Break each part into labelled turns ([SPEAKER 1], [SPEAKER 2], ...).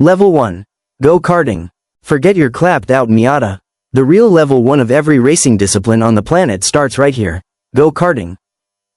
[SPEAKER 1] Level 1. Go-karting. Forget your clapped-out Miata. The real level 1 of every racing discipline on the planet starts right here. Go-karting.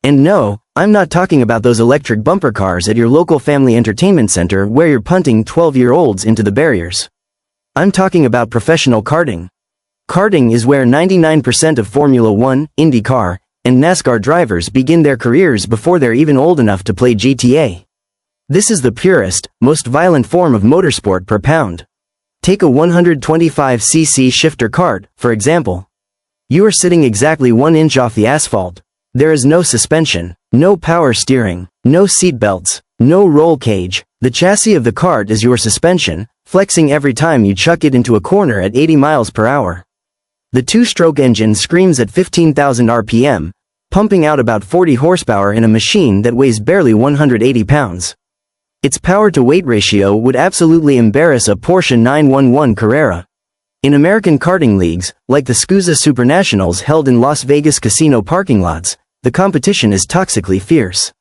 [SPEAKER 1] And no, I'm not talking about those electric bumper cars at your local family entertainment center where you're punting 12-year-olds into the barriers. I'm talking about professional karting. Karting is where 99% of Formula 1, IndyCar, and NASCAR drivers begin their careers before they're even old enough to play GTA. This is the purest, most violent form of motorsport per pound. Take a 125cc Shifter Kart, for example. You are sitting exactly 1 inch off the asphalt. There is no suspension, no power steering, no seat belts, no roll cage. The chassis of the kart is your suspension, flexing every time you chuck it into a corner at 80 miles per hour. The 2-stroke engine screams at 15,000 RPM, pumping out about 40 horsepower in a machine that weighs barely 180 pounds. Its power-to-weight ratio would absolutely embarrass a Porsche 911 Carrera. In American karting leagues, like the SCUSA Supernationals held in Las Vegas casino parking lots, the competition is toxically fierce.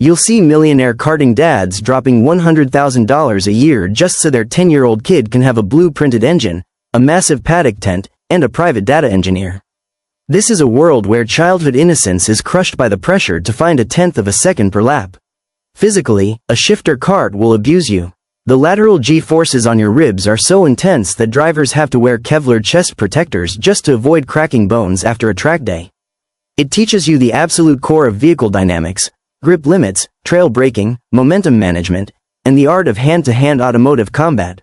[SPEAKER 1] You'll see millionaire karting dads dropping $100,000 a year just so their 10-year-old kid can have a blue-printed engine, a massive paddock tent, and a private data engineer. This is a world where childhood innocence is crushed by the pressure to find a tenth of a second per lap. Physically, a shifter kart will abuse you. The lateral G-forces on your ribs are so intense that drivers have to wear Kevlar chest protectors just to avoid cracking bones after a track day. It teaches you the absolute core of vehicle dynamics, grip limits, trail braking, momentum management, and the art of hand-to-hand automotive combat.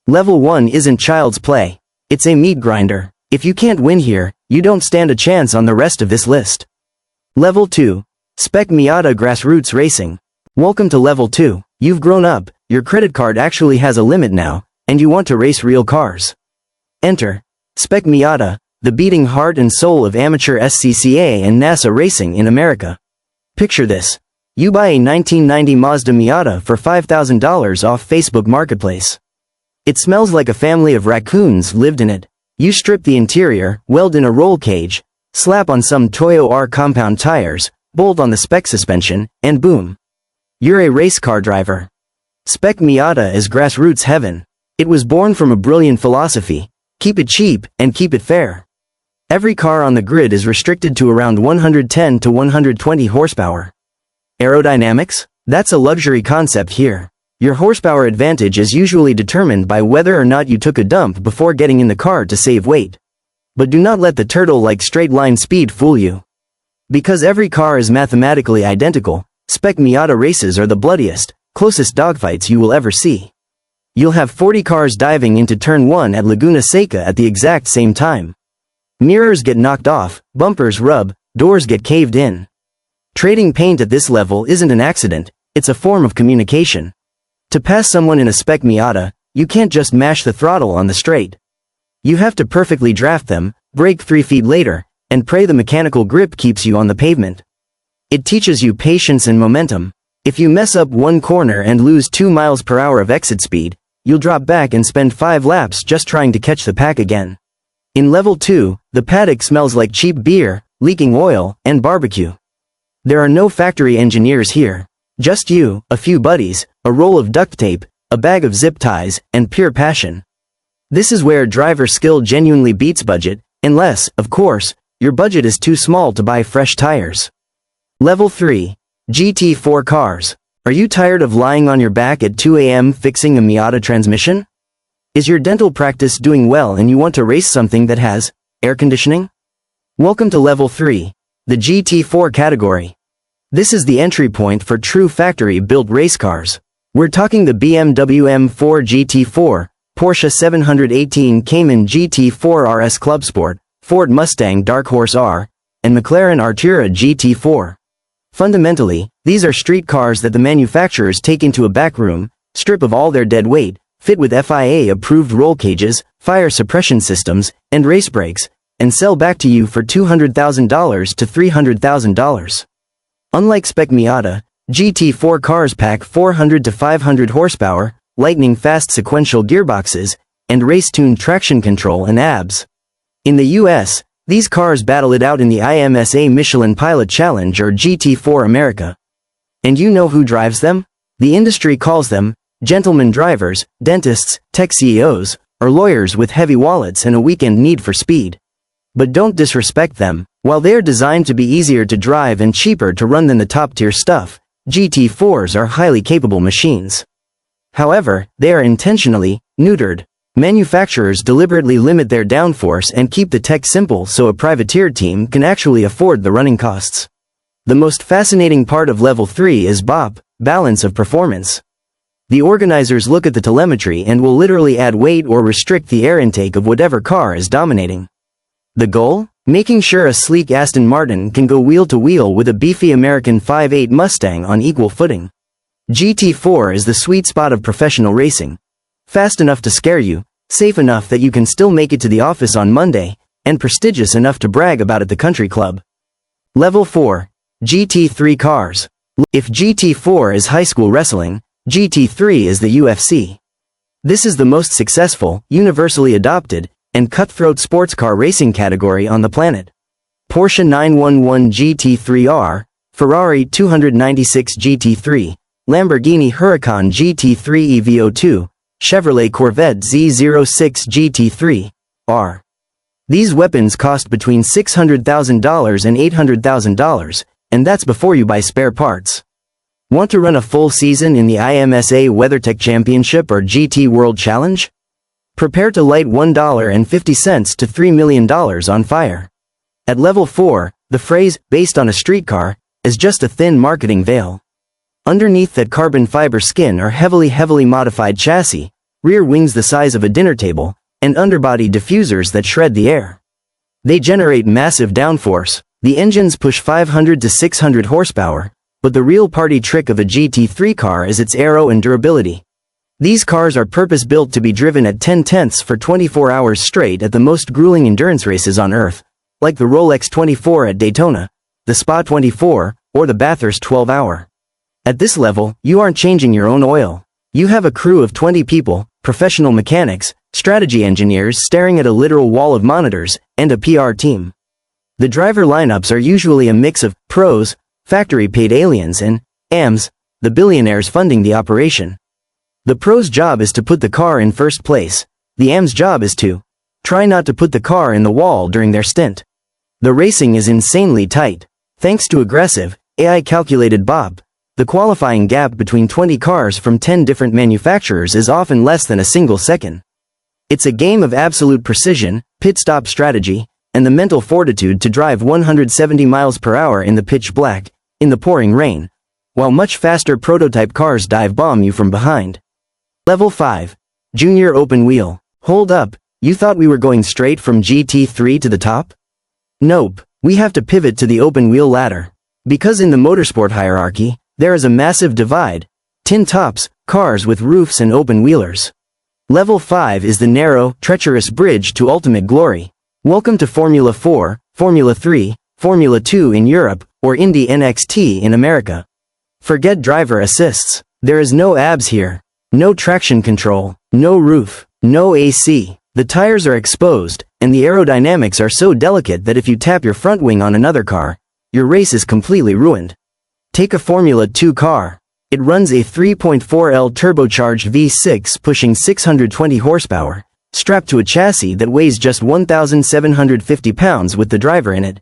[SPEAKER 1] Level 1 isn't child's play. It's a meat grinder. If you can't win here, you don't stand a chance on the rest of this list. Level 2. Spec Miata Grassroots Racing. Welcome to Level 2. You've grown up, your credit card actually has a limit now, and you want to race real cars. Enter Spec Miata, the beating heart and soul of amateur SCCA and NASA racing in America. Picture this. You buy a 1990 Mazda Miata for $5,000 off Facebook Marketplace. It smells like a family of raccoons lived in it. You strip the interior, weld in a roll cage, slap on some Toyo R compound tires, bolt on the spec suspension, and boom. You're a race car driver. Spec Miata is grassroots heaven. It was born from a brilliant philosophy: keep it cheap and keep it fair. Every car on the grid is restricted to around 110 to 120 horsepower. Aerodynamics? That's a luxury concept here. Your horsepower advantage is usually determined by whether or not you took a dump before getting in the car to save weight. But do not let the turtle-like straight-line speed fool you. Because every car is mathematically identical, Spec Miata races are the bloodiest, closest dogfights you will ever see. You'll have 40 cars diving into Turn 1 at Laguna Seca at the exact same time. Mirrors get knocked off, bumpers rub, doors get caved in. Trading paint at this level isn't an accident, it's a form of communication. To pass someone in a Spec Miata, you can't just mash the throttle on the straight. You have to perfectly draft them, brake 3 feet later, and pray the mechanical grip keeps you on the pavement. It teaches you patience and momentum. If you mess up one corner and lose 2 miles per hour of exit speed, you'll drop back and spend 5 laps just trying to catch the pack again. In Level 2, the paddock smells like cheap beer, leaking oil, and barbecue. There are no factory engineers here. Just you, a few buddies, a roll of duct tape, a bag of zip ties, and pure passion. This is where driver skill genuinely beats budget, unless, of course, your budget is too small to buy fresh tires. Level 3. GT4 cars. Are you tired of lying on your back at 2 a.m. fixing a Miata transmission? Is your dental practice doing well and you want to race something that has air conditioning? Welcome to Level 3, the GT4 category. This is the entry point for true factory-built race cars. We're talking the BMW M4 GT4, Porsche 718 Cayman GT4 RS Club Sport, Ford Mustang Dark Horse R, and McLaren Artura GT4. Fundamentally, these are street cars that the manufacturers take into a back room, strip of all their dead weight, fit with FIA-approved roll cages, fire suppression systems, and race brakes, and sell back to you for $200,000 to $300,000. Unlike Spec Miata, GT4 cars pack 400 to 500 horsepower, lightning-fast sequential gearboxes, and race-tuned traction control and ABS. In the US, these cars battle it out in the IMSA Michelin Pilot Challenge or GT4 America. And you know who drives them? The industry calls them gentlemen drivers, dentists, tech CEOs, or lawyers with heavy wallets and a weekend need for speed. But don't disrespect them. While they are designed to be easier to drive and cheaper to run than the top-tier stuff, GT4s are highly capable machines. However, they are intentionally neutered. Manufacturers deliberately limit their downforce and keep the tech simple so a privateer team can actually afford the running costs. The most fascinating part of Level 3 is BOP, balance of performance. The organizers look at the telemetry and will literally add weight or restrict the air intake of whatever car is dominating. The goal? Making sure a sleek Aston Martin can go wheel-to-wheel with a beefy American 5.8 Mustang on equal footing. GT4 is the sweet spot of professional racing. Fast enough to scare you, safe enough that you can still make it to the office on Monday, and prestigious enough to brag about at the country club. Level 4. GT3 cars. If GT4 is high school wrestling, GT3 is the UFC. This is the most successful, universally adopted, and cutthroat sports car racing category on the planet. Porsche 911 GT3R, Ferrari 296 GT3, Lamborghini Huracan GT3 EVO2, Chevrolet Corvette Z06 GT3R. These weapons cost between $600,000 and $800,000, and that's before you buy spare parts. Want to run a full season in the IMSA WeatherTech Championship or GT World Challenge? Prepare to light $1.50 to $3 million on fire. At Level 4, the phrase, based on a streetcar, is just a thin marketing veil. Underneath that carbon fiber skin are heavily modified chassis, rear wings the size of a dinner table, and underbody diffusers that shred the air. They generate massive downforce. The engines push 500 to 600 horsepower, but the real party trick of a GT3 car is its aero and durability. These cars are purpose-built to be driven at 10/10 for 24 hours straight at the most grueling endurance races on Earth, like the Rolex 24 at Daytona, the Spa 24, or the Bathurst 12-hour. At this level, you aren't changing your own oil. You have a crew of 20 people, professional mechanics, strategy engineers staring at a literal wall of monitors, and a PR team. The driver lineups are usually a mix of pros, factory-paid aliens, and AMs, the billionaires funding the operation. The pros' job is to put the car in first place. The AM's job is to try not to put the car in the wall during their stint. The racing is insanely tight. Thanks to aggressive, AI-calculated BOP, the qualifying gap between 20 cars from 10 different manufacturers is often less than a single second. It's a game of absolute precision, pit stop strategy, and the mental fortitude to drive 170 miles per hour in the pitch black, in the pouring rain, while much faster prototype cars dive bomb you from behind. Level 5. Junior Open Wheel. Hold up, you thought we were going straight from GT3 to the top? Nope, we have to pivot to the open wheel ladder. Because in the motorsport hierarchy, there is a massive divide. Tin tops, cars with roofs and open wheelers. Level 5 is the narrow, treacherous bridge to ultimate glory. Welcome to Formula 4, Formula 3, Formula 2 in Europe, or Indy NXT in America. Forget driver assists. There is no abs here. No traction control, no roof, no AC. The tires are exposed, and the aerodynamics are so delicate that if you tap your front wing on another car, your race is completely ruined. Take a Formula 2 car. It runs a 3.4L turbocharged V6 pushing 620 horsepower, strapped to a chassis that weighs just 1,750 pounds with the driver in it.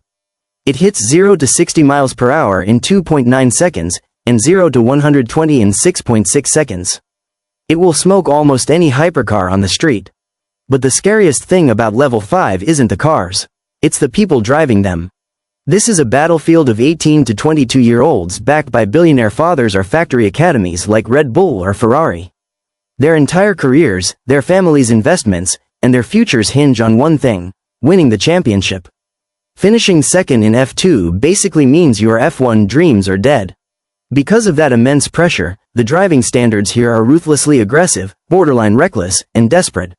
[SPEAKER 1] It hits 0 to 60 miles per hour in 2.9 seconds, and 0 to 120 in 6.6 seconds. It will smoke almost any hypercar on the street. But the scariest thing about Level 5 isn't the cars. It's the people driving them. This is a battlefield of 18 to 22-year-olds backed by billionaire fathers or factory academies like Red Bull or Ferrari. Their entire careers, their families' investments, and their futures hinge on one thing: winning the championship. Finishing second in F2 basically means your F1 dreams are dead. Because of that immense pressure, the driving standards here are ruthlessly aggressive, borderline reckless, and desperate.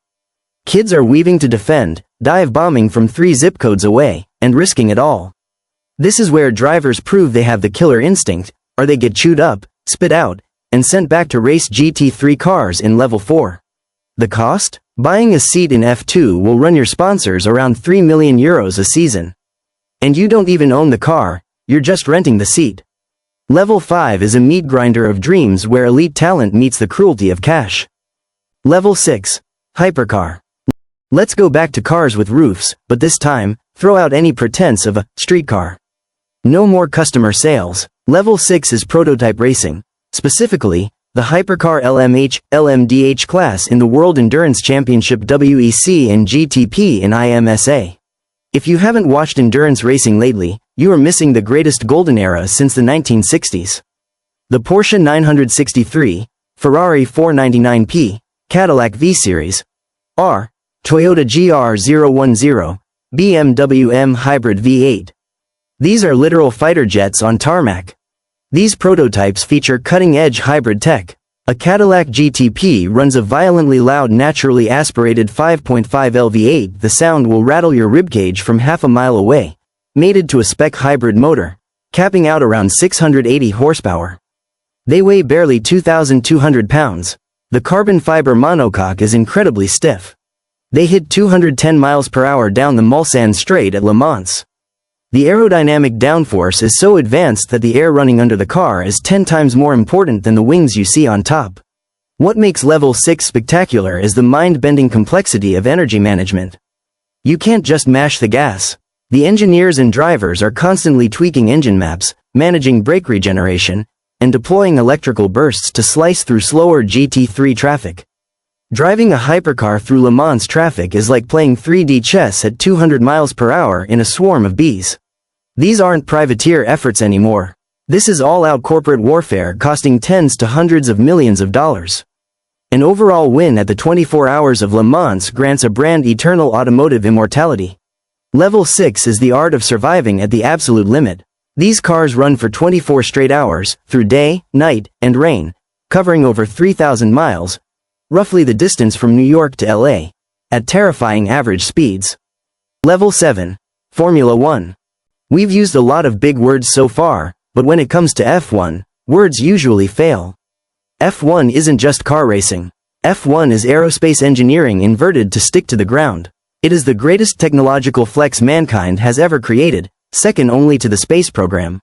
[SPEAKER 1] Kids are weaving to defend, dive bombing from 3 zip codes away, and risking it all. This is where drivers prove they have the killer instinct, or they get chewed up, spit out, and sent back to race GT3 cars in Level 4. The cost? Buying a seat in F2 will run your sponsors around €3 million a season. And you don't even own the car, you're just renting the seat. Level 5 is a meat grinder of dreams where elite talent meets the cruelty of cash. Level 6. Hypercar. Let's go back to cars with roofs, but this time, throw out any pretense of a streetcar. No more customer sales. Level 6 is prototype racing. Specifically, the Hypercar LMDH class in the World Endurance Championship WEC and GTP in IMSA. If you haven't watched endurance racing lately, you are missing the greatest golden era since the 1960s. The Porsche 963, Ferrari 499p, Cadillac V-Series, R, Toyota GR010, BMW M Hybrid V8. These are literal fighter jets on tarmac. These prototypes feature cutting-edge hybrid tech. A Cadillac GTP runs a violently loud naturally aspirated 5.5L V8. The sound will rattle your ribcage from half a mile away. Mated to a Spec hybrid motor, capping out around 680 horsepower. They weigh barely 2,200 pounds. The carbon fiber monocoque is incredibly stiff. They hit 210 miles per hour down the Mulsanne Straight at Le Mans. The aerodynamic downforce is so advanced that the air running under the car is 10 times more important than the wings you see on top. What makes Level 6 spectacular is the mind-bending complexity of energy management. You can't just mash the gas. The engineers and drivers are constantly tweaking engine maps, managing brake regeneration, and deploying electrical bursts to slice through slower GT3 traffic. Driving a hypercar through Le Mans traffic is like playing 3D chess at 200 miles per hour in a swarm of bees. These aren't privateer efforts anymore. This is all-out corporate warfare costing tens to hundreds of millions of dollars. An overall win at the 24 Hours of Le Mans grants a brand eternal automotive immortality. Level 6 is the art of surviving at the absolute limit. These cars run for 24 straight hours, through day, night, and rain, covering over 3,000 miles, roughly the distance from New York to LA, at terrifying average speeds. Level 7. Formula 1. We've used a lot of big words so far, but when it comes to F1, words usually fail. F1 isn't just car racing. F1 is aerospace engineering inverted to stick to the ground. It is the greatest technological flex mankind has ever created, second only to the space program.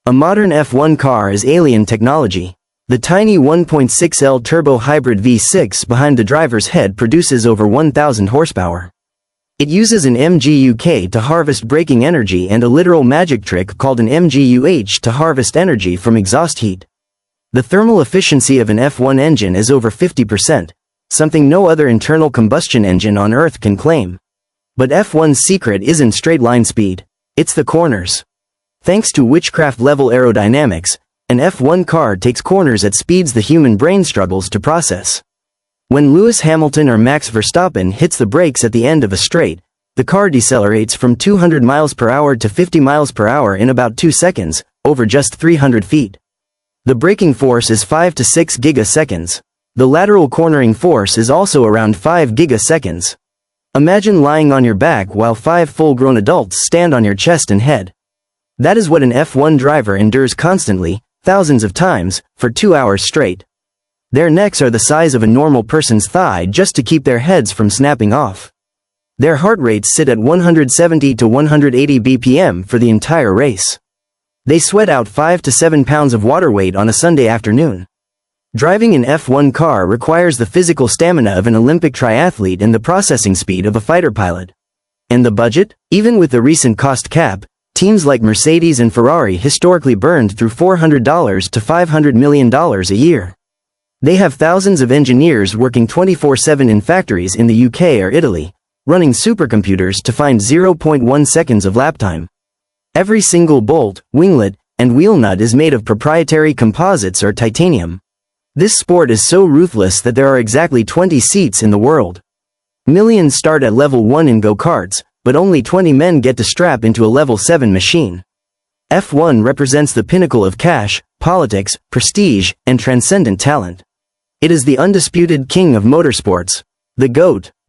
[SPEAKER 1] A modern F1 car is alien technology. The tiny 1.6L turbo hybrid V6 behind the driver's head produces over 1,000 horsepower. It uses an MGU-K to harvest braking energy and a literal magic trick called an MGU-H to harvest energy from exhaust heat. The thermal efficiency of an F1 engine is over 50%, something no other internal combustion engine on Earth can claim. But F1's secret isn't straight-line speed, it's the corners. Thanks to witchcraft-level aerodynamics, an F1 car takes corners at speeds the human brain struggles to process. When Lewis Hamilton or Max Verstappen hits the brakes at the end of a straight, the car decelerates from 200 miles per hour to 50 miles per hour in about 2 seconds, over just 300 feet. The braking force is 5 to 6 gigaseconds. The lateral cornering force is also around 5 gigaseconds. Imagine lying on your back while 5 full-grown adults stand on your chest and head. That is what an F1 driver endures constantly, thousands of times, for 2 hours straight. Their necks are the size of a normal person's thigh just to keep their heads from snapping off. Their heart rates sit at 170 to 180 BPM for the entire race. They sweat out 5 to 7 pounds of water weight on a Sunday afternoon. Driving an F1 car requires the physical stamina of an Olympic triathlete and the processing speed of a fighter pilot. And the budget? Even with the recent cost cap, teams like Mercedes and Ferrari historically burned through $400 to $500 million a year. They have thousands of engineers working 24/7 in factories in the UK or Italy, running supercomputers to find 0.1 seconds of lap time. Every single bolt, winglet, and wheel nut is made of proprietary composites or titanium. This sport is so ruthless that there are exactly 20 seats in the world. Millions start at level 1 in go-karts, but only 20 men get to strap into a level 7 machine. F1 represents the pinnacle of cash, politics, prestige, and transcendent talent. It is the undisputed king of motorsports, the GOAT.